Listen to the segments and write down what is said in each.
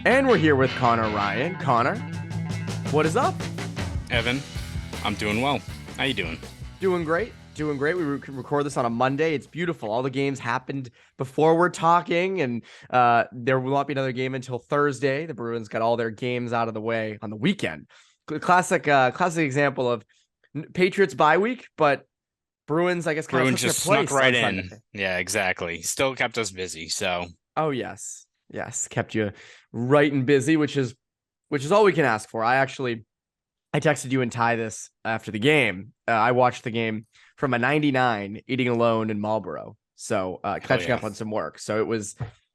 And we're here with Connor Ryan. Connor, what is up? Evan, I'm doing well. How you doing? Doing great. Doing great. We record this on a Monday. It's beautiful. All the games happened before we're talking, and there will not be another game until Thursday. The Bruins got all their games out of the way on the weekend. Classic example of Patriots bye week, but Bruins, I guess, kind of Bruins took their just snuck place right on Sunday. in. Yeah, exactly. Still kept us busy. So, Oh yes, kept you right and busy, which is all we can ask for. I texted you and Ty this after the game. I watched the game from a 99 eating alone in Marlboro. So hell catching yeah. up on some work. So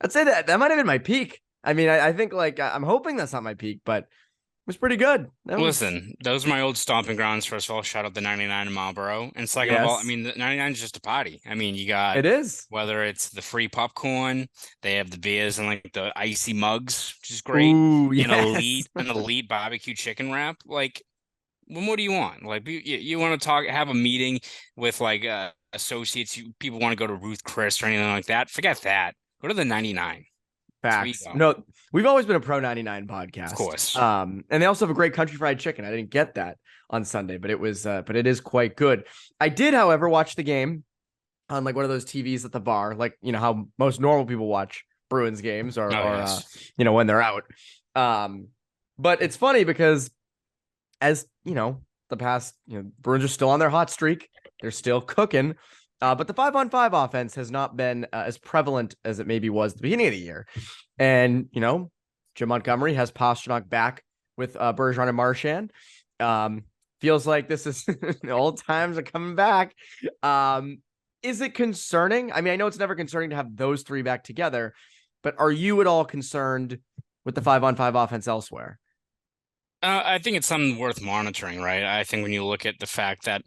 I'd say that might have been my peak. I mean, I think I'm hoping that's not my peak, but it was pretty good. That was, Listen, those are my old stomping grounds. First of all, shout out the 99 in Marlboro. And second of all, I yes, mean, the 99 is just a party. I mean, you got it is. whether it's the free popcorn, they have the beers and like the icy mugs, which is great. Ooh, An elite, yes. an elite barbecue chicken wrap. Like, what more do you want? Like, you want to have a meeting with like associates, people want to go to Ruth Chris or anything like that. Forget that. Go to the 99. That's where you Facts. go. No, we've always been a Pro 99 Of podcast. course. And they also have a great country fried chicken. I didn't get that on Sunday, but it is quite good. I did, however, watch the game on like one of those TVs at the bar, like how most normal people watch Bruins games Oh, or yes. when they're out. But it's funny because as the past, Bruins are still on their hot streak. They're still cooking. But the 5-on-5 offense has not been as prevalent as it maybe was at the beginning of the year. And, Jim Montgomery has Pastrnak back with Bergeron and Marchand. Feels like this is the old times are coming back. Is it concerning? I mean, I know it's never concerning to have those three back together, but are you at all concerned with the 5-on-5 offense elsewhere? I think it's something worth monitoring, right? I think when you look at the fact that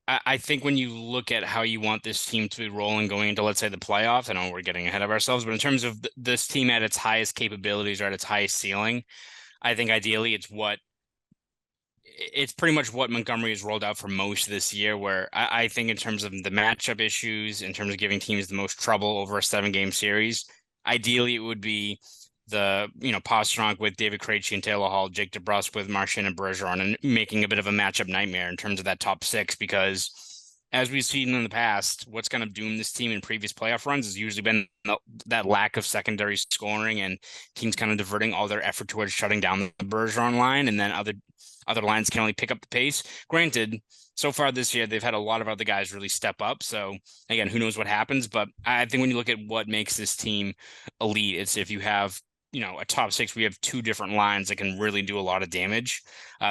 I think when you look at how you want this team to be rolling going into, let's say, the playoffs, I know we're getting ahead of ourselves, but in terms of this team at its highest capabilities or at its highest ceiling, I think ideally it's pretty much what Montgomery has rolled out for most of this year, where I think in terms of the matchup issues, in terms of giving teams the most trouble over a 7-game series, ideally it would be Pastrnak with David Krejci and Taylor Hall, Jake DeBrusk with Marchand and Bergeron, and making a bit of a matchup nightmare in terms of that top six, because as we've seen in the past, what's going to doom this team in previous playoff runs has usually been that lack of secondary scoring and teams kind of diverting all their effort towards shutting down the Bergeron line, and then other lines can only pick up the pace. Granted, so far this year, they've had a lot of other guys really step up. So again, who knows what happens? But I think when you look at what makes this team elite, it's if you have a top six, we have two different lines that can really do a lot of damage.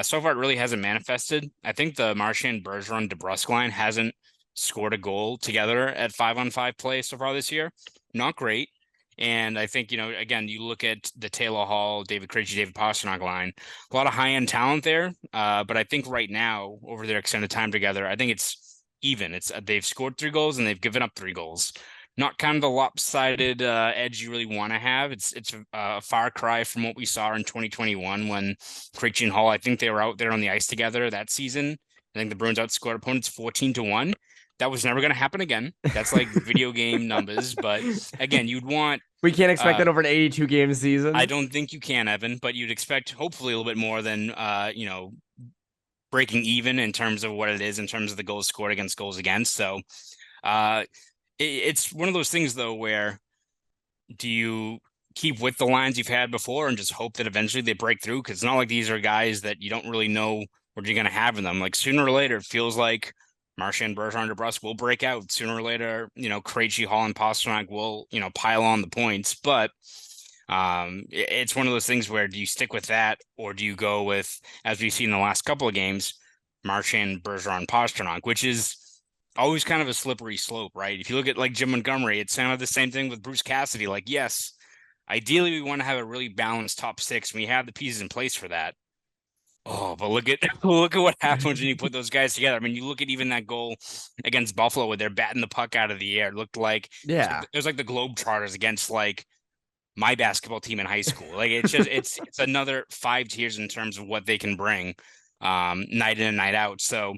So far, it really hasn't manifested. I think the Marchand, Bergeron, DeBrusk line hasn't scored a goal together at 5-on-5 play so far this year. Not great. And I think, again, you look at the Taylor Hall, David Krejci, David Pastrnak line, a lot of high-end talent there. But I think right now, over their extended time together, I think it's even. They've scored 3 goals and they've given up 3 goals. Not kind of the lopsided edge you really want to have. It's a far cry from what we saw in 2021 when Krejci and Hall, I think they were out there on the ice together that season. I think the Bruins outscored opponents 14-1. That was never going to happen again. That's like video game numbers. But again, you'd want. We can't expect that over an 82 game I season. don't think you can, Evan, but you'd expect hopefully a little bit more than breaking even in terms of what it is in terms of the goals scored against goals against. So uh, it's one of those things though where do you keep with the lines you've had before and just hope that eventually they break through? Because it's not like these are guys that you don't really know what you're going to have in them. Like sooner or later, it feels like Marchand, Bergeron, DeBrusk will break out. Sooner or later, Krejci, Hall, and Pastrnak will, pile on the points. But it's one of those things where do you stick with that or do you go with, as we've seen in the last couple of games, Marchand, Bergeron, Pastrnak, which is always kind of a slippery slope, right? If you look at like Jim Montgomery, it's kind of the same thing with Bruce Cassidy. Like, yes, ideally we want to have a really balanced top six. We have the pieces in place for that. Oh, but look at look at what happens when you put those guys together. I mean, you look at even that goal against Buffalo where they're batting the puck out of the air. It looked like Yeah. it was like the Globetrotters against like my basketball team in high school. Like it's just it's another 5 tiers in terms of what they can bring night in and night out. So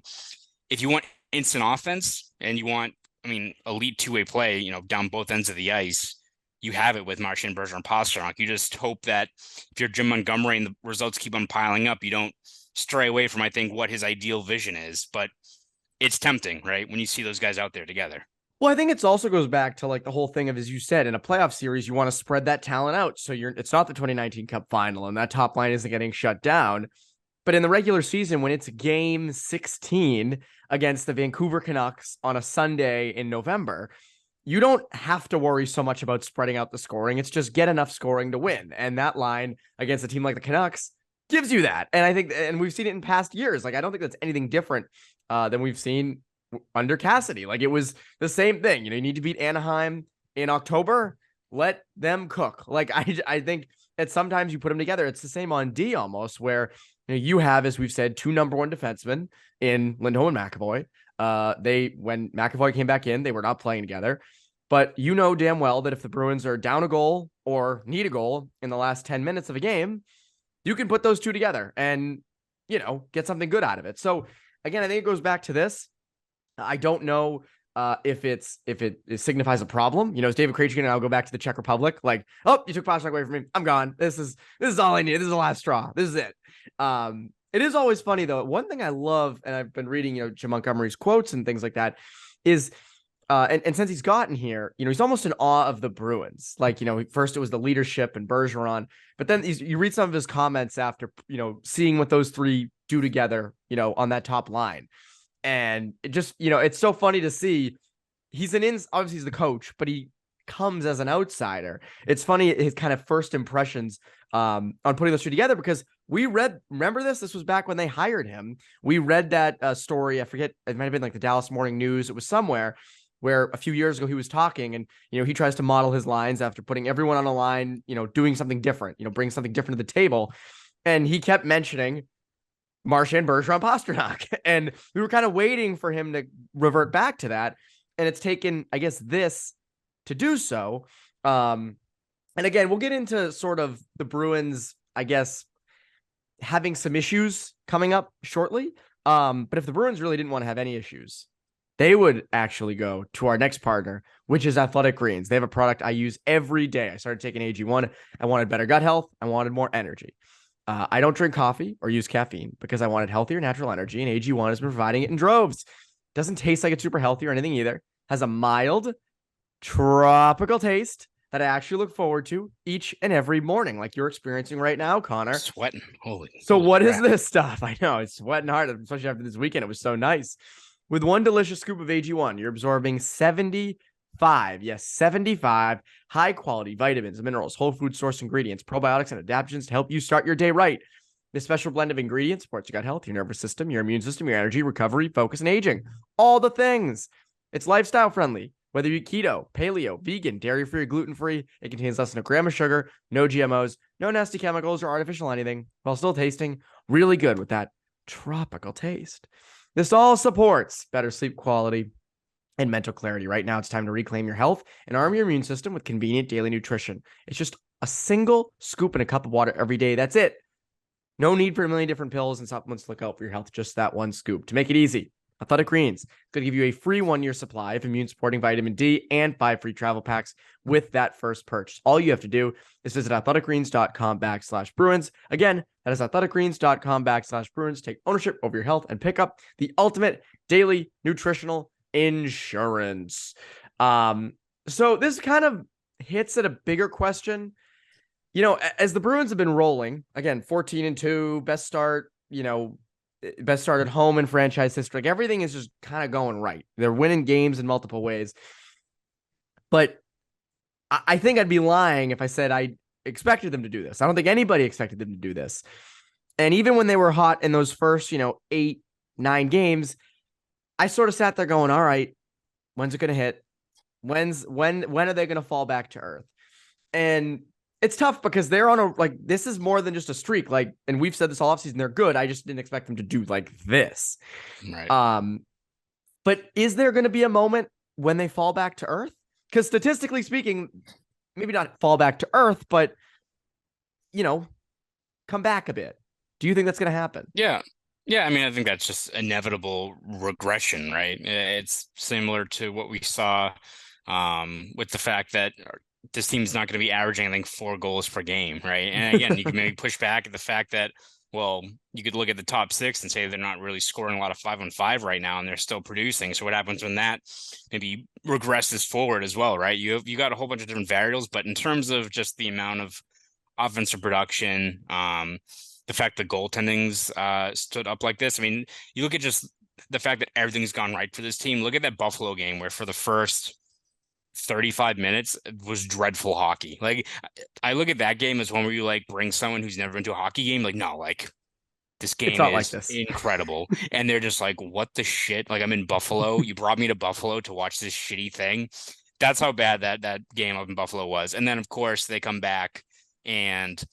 if you want instant offense and you want, I mean, elite two-way play, down both ends of the ice, you have it with Marchand, Bergeron, Pastrnak. You just hope that if you're Jim Montgomery and the results keep on piling up, you don't stray away from, I think, what his ideal vision is. But it's tempting, right? When you see those guys out there together. Well, I think it's also goes back to like the whole thing of, as you said, in a playoff series, you want to spread that talent out. So it's not the 2019 Cup final and that top line isn't getting shut down. But in the regular season, when it's game 16 against the Vancouver Canucks on a Sunday in November, you don't have to worry so much about spreading out the scoring. It's just get enough scoring to win. And that line against a team like the Canucks gives you that. And I think, and we've seen it in past years. Like, I don't think that's anything different than we've seen under Cassidy. Like, it was the same thing. You need to beat Anaheim in October. Let them cook. Like, I think that sometimes you put them together. It's the same on D almost, where you have, as we've said, two number one defensemen in Lindholm and McAvoy. When McAvoy came back in, they were not playing together. But damn well that if the Bruins are down a goal or need a goal in the last 10 minutes of a game, you can put those two together and, get something good out of it. So again, I think it goes back to this. I don't know if it signifies a problem. As David Krejci and I'll go back to the Czech Republic. Like, oh, you took Pastrnak away from me. I'm gone. This is all I need. This is the last straw. This is it. It is always funny though. One thing I love, and I've been reading, Jim Montgomery's quotes and things like that, is and since he's gotten here, he's almost in awe of the Bruins. Like, first it was the leadership and Bergeron, but then you read some of his comments after, seeing what those three do together, on that top line. And it just, it's so funny to see. Obviously he's the coach, but he comes as an outsider. It's funny, his kind of first impressions on putting those two together, because remember this was back when they hired him. We read that story. I forget, it might've been like the Dallas Morning News. It was somewhere where a few years ago he was talking, and, he tries to model his lines after putting everyone on a line, doing something different, bring something different to the table. And he kept mentioning Marchand, Bergeron, Pastrnak. And we were kind of waiting for him to revert back to that. And it's taken, I guess, this to do so. And again, we'll get into sort of the Bruins, I guess, having some issues coming up shortly. But if the Bruins really didn't want to have any issues, they would actually go to our next partner, which is Athletic Greens. They have a product I use every day. I started taking AG1. I wanted better gut health. I wanted more energy. I don't drink coffee or use caffeine because I wanted healthier natural energy, and AG1 has been providing it in droves. Doesn't taste like it's super healthy or anything either. Has a mild, tropical taste that I actually look forward to each and every morning, like you're experiencing right now, Connor. Sweating. Holy what crap. is this stuff? I know, it's sweating hard, especially after this weekend. It was so nice. With one delicious scoop of AG1, you're absorbing 75 high-quality vitamins, minerals, whole food source ingredients, probiotics, and adaptogens to help you start your day right. This special blend of ingredients supports your gut health, your nervous system, your immune system, your energy, recovery, focus, and aging. All the things. It's lifestyle friendly. Whether you eat keto, paleo, vegan, dairy-free, or gluten-free, it contains less than a gram of sugar, no GMOs, no nasty chemicals or artificial anything, while still tasting really good with that tropical taste. This all supports better sleep quality and mental clarity. Right now, it's time to reclaim your health and arm your immune system with convenient daily nutrition. It's just a single scoop in a cup of water every day. That's it. No need for a million different pills and supplements to look out for your health. Just that one scoop. To make it easy, Athletic Greens is going to give you a free 1-year supply of immune-supporting vitamin D and 5 free travel packs with that first purchase. All you have to do is visit athleticgreens.com/Bruins. Again, that is athleticgreens.com/Bruins. Take ownership over your health and pick up the ultimate daily nutritional insurance. So this kind of hits at a bigger question. As the Bruins have been rolling, again, 14-2, best start at home in franchise history. Like, everything is just kind of going right. They're winning games in multiple ways. But I think I'd be lying if I said I expected them to do this. I don't think anybody expected them to do this. And even when they were hot in those first, 8-9 games, I sort of sat there going, all right, when's it going to hit? When are they going to fall back to earth? And it's tough because they're on this is more than just a streak. And we've said this all offseason, they're good. I just didn't expect them to do like this. Right. But is there going to be a moment when they fall back to earth? Because statistically speaking, maybe not fall back to earth, but, come back a bit. Do you think that's going to happen? Yeah. Yeah. I mean, I think that's just inevitable regression, right? It's similar to what we saw with the fact that this team's not going to be averaging, I think, 4 goals per game, right? And again, you can maybe push back at the fact that, well, you could look at the top 6 and say they're not really scoring a lot of 5-on-5 right now, and they're still producing. So what happens when that maybe regresses forward as well, right? You got a whole bunch of different variables, but in terms of just the amount of offensive production, the fact that goaltending's stood up like this. I mean, you look at just the fact that everything's gone right for this team. Look at that Buffalo game where for the first 35 minutes was dreadful hockey. Like, I look at that game as one where you like bring someone who's never been to a hockey game, like, no, like this It's game not like is this. incredible. And they're just like, what the shit? Like, I'm in Buffalo. You brought me to Buffalo to watch this shitty thing. That's how bad that game up in Buffalo was. And then of course they come back and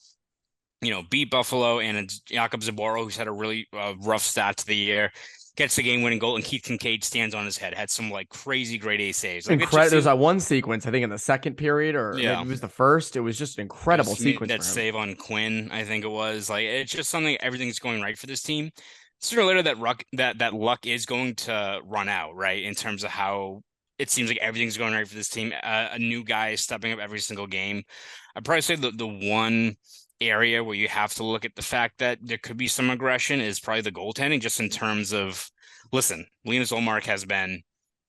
beat Buffalo, and it's Jakob Zaboral, who's had a really rough start to the year, gets the game-winning goal, and Keith Kincaid stands on his head, had some like crazy grade A saves. Like, Incredible. There's that one sequence, I think, in the second period, or maybe yeah, it was the first. It was just an incredible sequence that for him. save on Quinn, I think it was. Like, it's just something, everything's going right for this team. Sooner or later, that luck is going to run out, right? In terms of how it seems like everything's going right for this team. A new guy is stepping up every single game. I'd probably say the one area where you have to look at the fact that there could be some aggression is probably the goaltending, just in terms of, listen, Linus Ullmark has been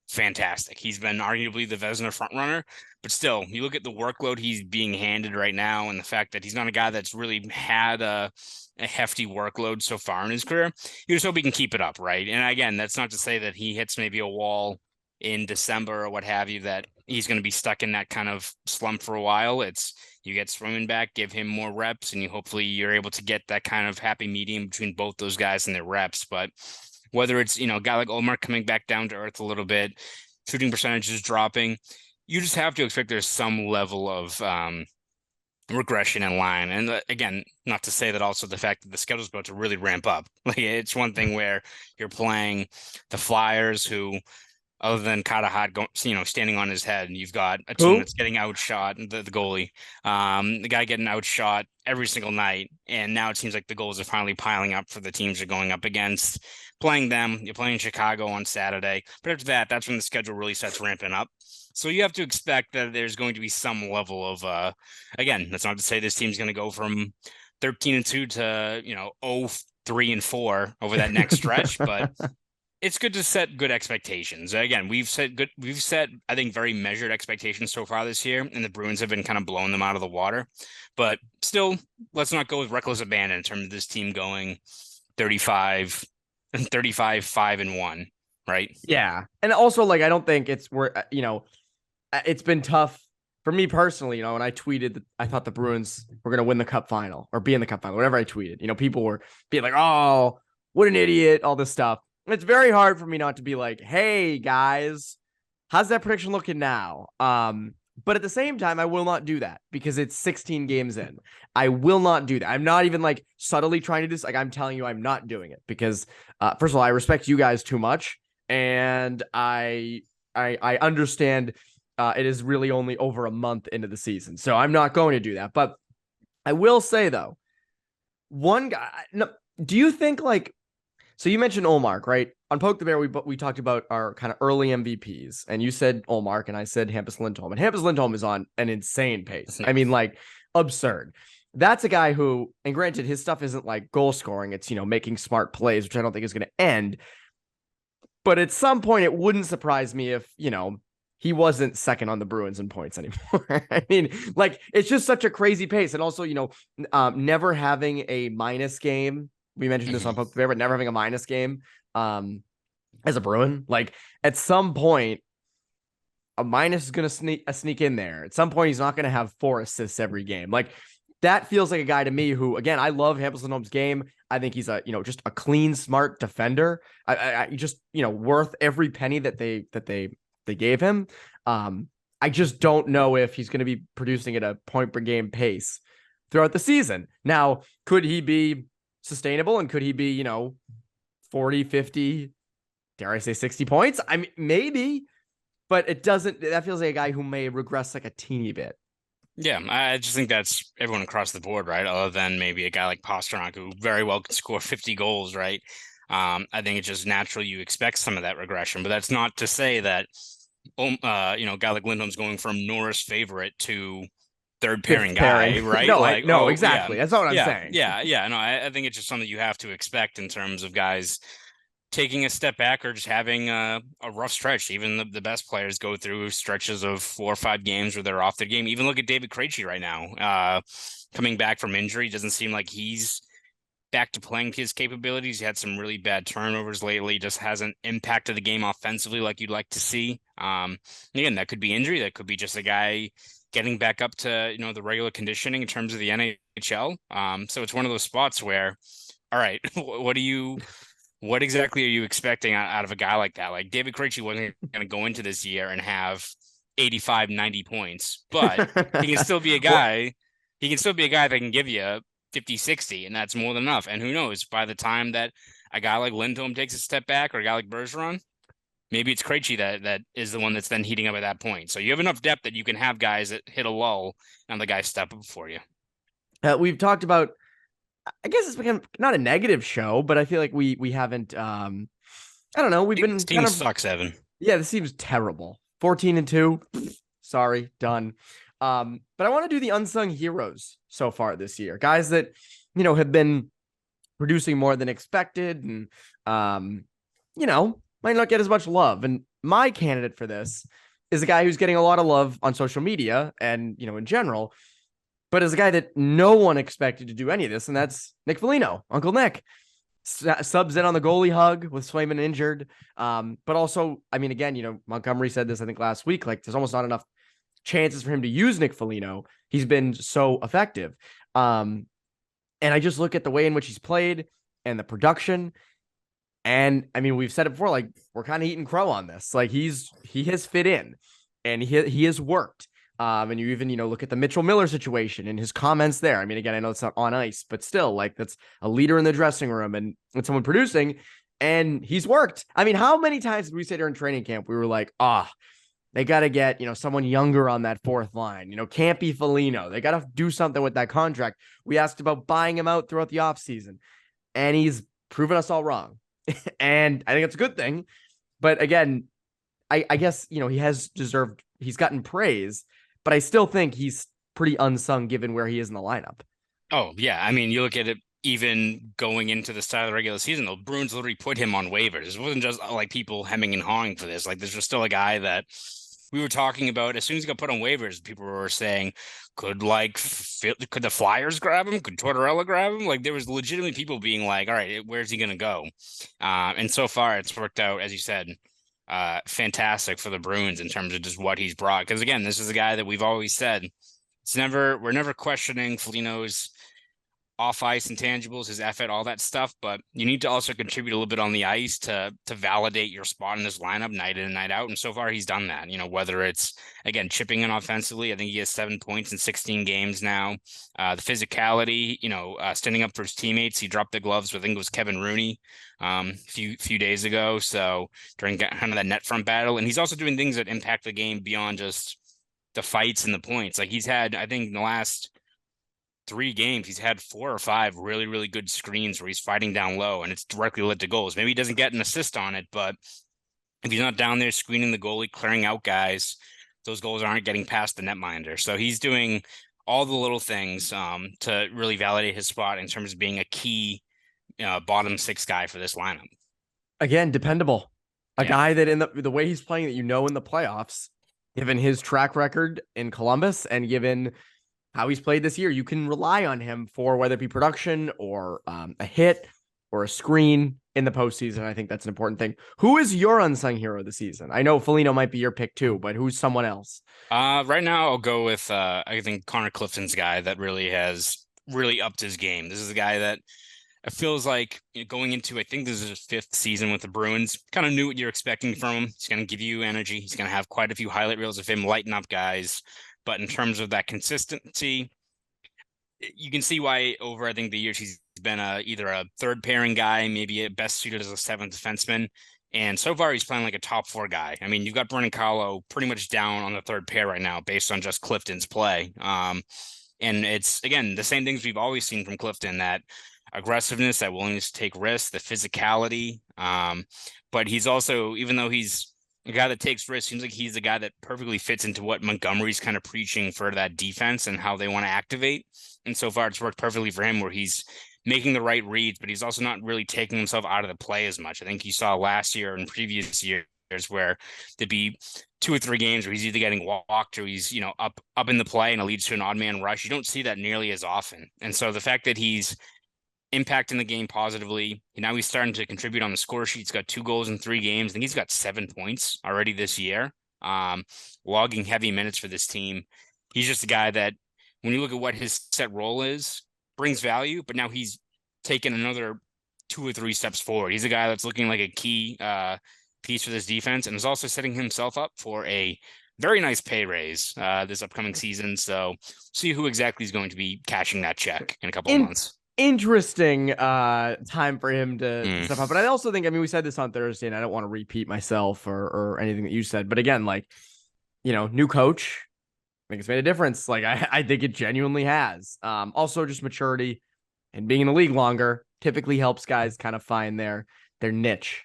fantastic. He's been arguably the Vezina frontrunner, but still, you look at the workload he's being handed right now and the fact that he's not a guy that's really had a hefty workload so far in his career. You just hope he can keep it up, right? And again, that's not to say that he hits maybe a wall in December or what have you, that he's going to be stuck in that kind of slump for a while. It's, you get Swayman back, give him more reps, and you're able to get that kind of happy medium between both those guys and their reps. But whether it's, a guy like Ullmark coming back down to earth a little bit, shooting percentages dropping, you just have to expect there's some level of regression in line. And again, not to say that also the fact that the schedule's about to really ramp up. Like, it's one thing where you're playing the Flyers, who, other than Katahat, standing on his head, and you've got a team that's getting outshot, the goalie, the guy getting outshot every single night, and now it seems like the goals are finally piling up for the teams you're going up against. Playing them, you're playing Chicago on Saturday, but after that, that's when the schedule really starts ramping up. So you have to expect that there's going to be some level of, again, that's not to say this team's going to go from 13-2 to 0-3-4 over that next stretch, but it's good to set good expectations. Again, we've set, I think, very measured expectations so far this year, and the Bruins have been kind of blowing them out of the water. But still, let's not go with reckless abandon in terms of this team going 5-1, right? Yeah. And also, like, I don't think it's it's been tough for me personally, and I tweeted that I thought the Bruins were going to win the cup final or be in the cup final, whatever I tweeted. People were being like, oh, what an idiot, all this stuff. It's very hard for me not to be like, hey, guys, how's that prediction looking now? But at the same time, I will not do that because it's 16 games in. I will not do that. I'm not even like subtly trying to do this. Like, I'm telling you, I'm not doing it because, first of all, I respect you guys too much. And I understand it is really only over a month into the season. So I'm not going to do that. But I will say, though, one guy, no, do you think like, so you mentioned Ullmark, right? On Poke the Bear, we talked about our kind of early MVPs, and you said Ullmark, and I said Hampus Lindholm. And Hampus Lindholm is on an insane pace. I mean, like, absurd. That's a guy who, and granted, his stuff isn't like goal scoring. It's, making smart plays, which I don't think is going to end. But at some point, it wouldn't surprise me if, he wasn't second on the Bruins in points anymore. I mean, like, it's just such a crazy pace. And also, never having a minus game. We mentioned this on Poke the Bear, but never having a minus game as a Bruin. Like, at some point, a minus is going to sneak in there. At some point, he's not going to have 4 assists every game. Like, that feels like a guy to me who, again, I love Hampus Lindholm's game. I think he's just a clean, smart defender. I just, worth every penny that they gave him. I just don't know if he's going to be producing at a point per game pace throughout the season. Now, could he be sustainable, and could he be 40, 50, dare I say 60 points? I mean, maybe, but that feels like a guy who may regress like a teeny bit. Yeah, I just think that's everyone across the board, right? Other than maybe a guy like Pastrnak, who very well could score 50 goals, right? I think it's just natural you expect some of that regression, but that's not to say that a guy like Lindholm's going from Norris favorite to third pairing Fifth pairing. guy, right? No, I Like, no, oh yeah, exactly. That's not what I'm yeah, saying. yeah, yeah. No, I think it's just something you have to expect in terms of guys taking a step back or just having a rough stretch. Even the best players go through stretches of 4 or 5 games where they're off their game. Even look at David Krejci right now, coming back from injury. Doesn't seem like he's back to playing his capabilities. He had some really bad turnovers lately. Just hasn't impacted the game offensively like you'd like to see. Again, that could be injury. That could be just a guy getting back up to the regular conditioning in terms of the NHL. So it's one of those spots where, all right, what exactly are you expecting out of a guy like that? Like David Krejci wasn't going to go into this year and have 85, 90 points, but he can still be a Well, guy. He can still be a guy that can give you 50, 60, and that's more than enough. And who knows, by the time that a guy like Lindholm takes a step back or a guy like Bergeron, maybe it's Krejci that is the one that's then heating up at that point. So you have enough depth that you can have guys that hit a lull and the guys step up for you. we've talked about. I guess it's become not a negative show, but I feel like we haven't. I don't know. We've This been team kind of sucks, Evan. yeah. This seems terrible. 14-2. Sorry, done. But I want to do the unsung heroes so far this year, guys that have been producing more than expected, and might not get as much love. And my candidate for this is a guy who's getting a lot of love on social media and in general, but is a guy that no one expected to do any of this, and that's Nick Foligno, Uncle Nick. Subs in on the goalie hug with Swayman injured. But also, I mean, again, Montgomery said this, I think, last week, like there's almost not enough chances for him to use Nick Foligno. He's been so effective. And I just look at the way in which he's played and the production. And I mean, we've said it before, like we're kind of eating crow on this. Like he has fit in and he has worked. And you even, look at the Mitchell Miller situation and his comments there. I mean, again, I know it's not on ice, but still, like that's a leader in the dressing room and someone producing, and he's worked. I mean, how many times did we say during training camp, we were like, they got to get, someone younger on that fourth line, can't be Foligno. They got to do something with that contract. We asked about buying him out throughout the offseason, and he's proven us all wrong. And I think it's a good thing. But again, I guess, he's gotten praise, but I still think he's pretty unsung given where he is in the lineup. Oh, yeah. I mean, you look at it even going into the start of the regular season, the Bruins literally put him on waivers. It wasn't just like people hemming and hawing for this. Like, there's just still a guy that we were talking about. As soon as he got put on waivers, people were saying, could the Flyers grab him? Could Tortorella grab him? Like, there was legitimately people being like, all right, where's he going to go? And so far, it's worked out, as you said, fantastic for the Bruins in terms of just what he's brought. Because again, this is a guy that we've always said we're never questioning Foligno's off ice intangibles, his effort, all that stuff, but you need to also contribute a little bit on the ice to validate your spot in this lineup night in and night out. And so far he's done that. Whether it's again chipping in offensively, I think he has 7 points in 16 games now. The physicality, standing up for his teammates. He dropped the gloves with, I think it was Kevin Rooney few days ago. So during kind of that net front battle, and he's also doing things that impact the game beyond just the fights and the points. Like he's had, I think in the last 3 games, he's had 4 or 5 really, really good screens where he's fighting down low and it's directly led to goals. Maybe he doesn't get an assist on it, but if he's not down there screening the goalie, clearing out guys, those goals aren't getting past the netminder. So he's doing all the little things to really validate his spot in terms of being a key bottom 6 guy for this lineup. Again, dependable. A guy that in the way he's playing that in the playoffs, given his track record in Columbus and given how he's played this year, you can rely on him for whether it be production or a hit or a screen in the postseason. I think that's an important thing. Who is your unsung hero of the season? I know Foligno might be your pick too, but who's someone else? Right now I'll go with I think Connor Clifton's guy that really has upped his game. This is a guy that it feels like going into, I think this is his 5th season with the Bruins, kind of knew what you're expecting from him. He's going to give you energy. He's going to have quite a few highlight reels of him lighting up guys. But in terms of that consistency, you can see why over, I think, the years he's been either a third pairing guy, maybe a best suited as a 7th defenseman. And so far, he's playing like a top 4 guy. I mean, you've got Brennan Carlo pretty much down on the third pair right now based on just Clifton's play. And it's, again, the same things we've always seen from Clifton, that aggressiveness, that willingness to take risks, the physicality. But he's also, even though he's a guy that takes risks. Seems like he's the guy that perfectly fits into what Montgomery's kind of preaching for that defense and how they want to activate. And so far, it's worked perfectly for him, where he's making the right reads, but he's also not really taking himself out of the play as much. I think you saw last year and previous years where there'd be 2 or 3 games where he's either getting walked or he's, up in the play and it leads to an odd man rush. You don't see that nearly as often. And so the fact that he's impacting the game positively, now he's starting to contribute on the score sheet. He's got 2 goals in 3 games. I think he's got 7 points already this year, logging heavy minutes for this team. He's just a guy that, when you look at what his set role is, brings value, but now he's taken another 2 or 3 steps forward. He's a guy that's looking like a key piece for this defense, and is also setting himself up for a very nice pay raise this upcoming season. So see who exactly is going to be cashing that check in a couple of months. Interesting time for him to step up. But I also think, we said this on Thursday, and I don't want to repeat myself or anything that you said, but again, new coach, I think it's made a difference. I think it genuinely has. Also, just maturity and being in the league longer typically helps guys kind of find their niche,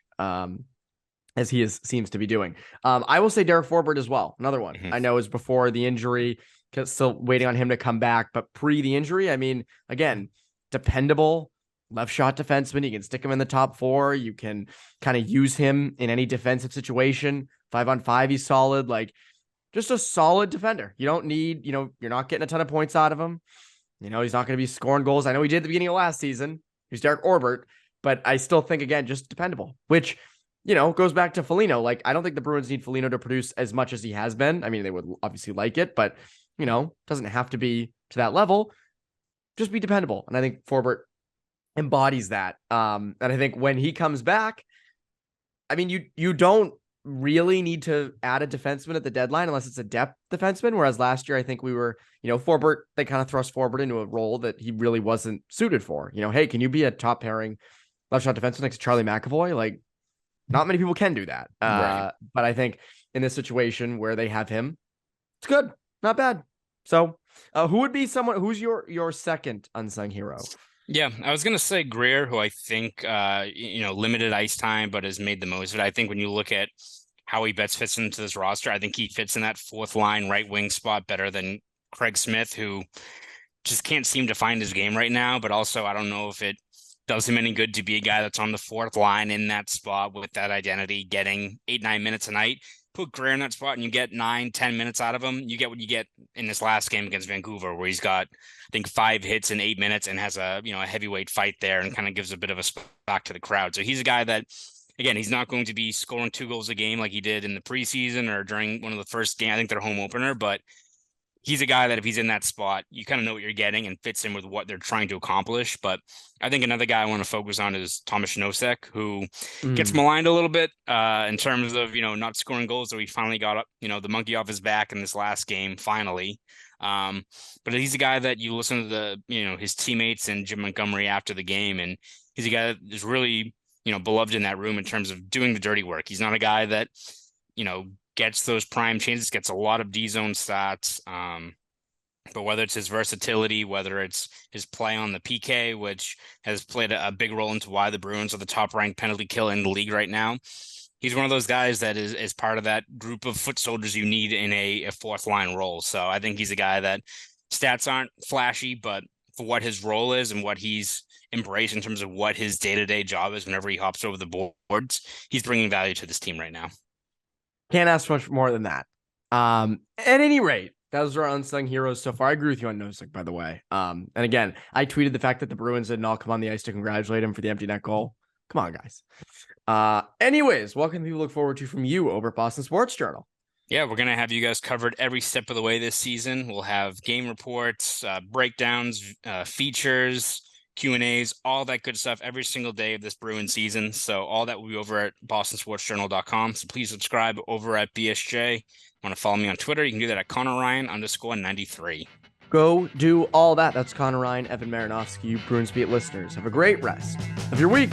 as he seems to be doing. I will say Derek Forbort as well. Another one. I know is before the injury, still waiting on him to come back, but pre the injury, again, dependable left shot defenseman. You can stick him in the top 4. You can kind of use him in any defensive situation. 5-on-5, he's solid. Just a solid defender. You don't need, you're not getting a ton of points out of him. He's not going to be scoring goals. I know he did at the beginning of last season. He's Derek Forbort, but I still think, again, just dependable, which, goes back to Foligno. I don't think the Bruins need Foligno to produce as much as he has been. They would obviously like it, but, doesn't have to be to that level. Just be dependable. And I think Forbort embodies that. And I think when he comes back, you don't really need to add a defenseman at the deadline unless it's a depth defenseman. Whereas last year, I think we were, Forbort, they kind of thrust Forbort into a role that he really wasn't suited for. Hey, can you be a top pairing left shot defenseman next to Charlie McAvoy? Not many people can do that. Right. But I think in this situation where they have him, it's good. Not bad. So who would be who's your second unsung hero? Yeah, I was going to say Greer, who I think, limited ice time, but has made the most of it. I think when you look at how he best fits into this roster, I think he fits in that 4th line right wing spot better than Craig Smith, who just can't seem to find his game right now. But also, I don't know if it does him any good to be a guy that's on the 4th line in that spot with that identity, getting 8-9 minutes a night. Put Greer in that spot and you get 9-10 minutes out of him. You get what you get in this last game against Vancouver, where he's got, I think, 5 hits in 8 minutes and has a heavyweight fight there and kind of gives a bit of a spark to the crowd. So he's a guy that, again, he's not going to be scoring 2 goals a game like he did in the preseason or during one of the first games, I think their home opener, but he's a guy that if he's in that spot, you kind of know what you're getting and fits in with what they're trying to accomplish. But I think another guy I want to focus on is Thomas Nosek, who gets maligned a little bit in terms of, not scoring goals. So he finally got up, the monkey off his back in this last game, finally. But he's a guy that you listen to his teammates and Jim Montgomery after the game. And he's a guy that is really, beloved in that room in terms of doing the dirty work. He's not a guy that, gets those prime chances, gets a lot of D-zone stats. But whether it's his versatility, whether it's his play on the PK, which has played a big role into why the Bruins are the top-ranked penalty kill in the league right now, he's one of those guys that is part of that group of foot soldiers you need in a 4th-line role. So I think he's a guy that stats aren't flashy, but for what his role is and what he's embraced in terms of what his day-to-day job is whenever he hops over the boards, he's bringing value to this team right now. Can't ask much more than that. At any rate, those are our unsung heroes so far. I agree with you on Nosek, by the way. And again, I tweeted the fact that the Bruins didn't all come on the ice to congratulate him for the empty net goal. Come on, guys. Anyways, what can people look forward to from you over at Boston Sports Journal? Yeah, we're going to have you guys covered every step of the way this season. We'll have game reports, breakdowns, features, Q&As, all that good stuff every single day of this Bruins season. So all that will be over at bostonsportsjournal.com. So please subscribe over at BSJ. Want to follow me on Twitter? You can do that at ConorRyan_93. Go do all that. That's Conor Ryan, Evan Marinofsky, you Bruins Beat listeners. Have a great rest of your week.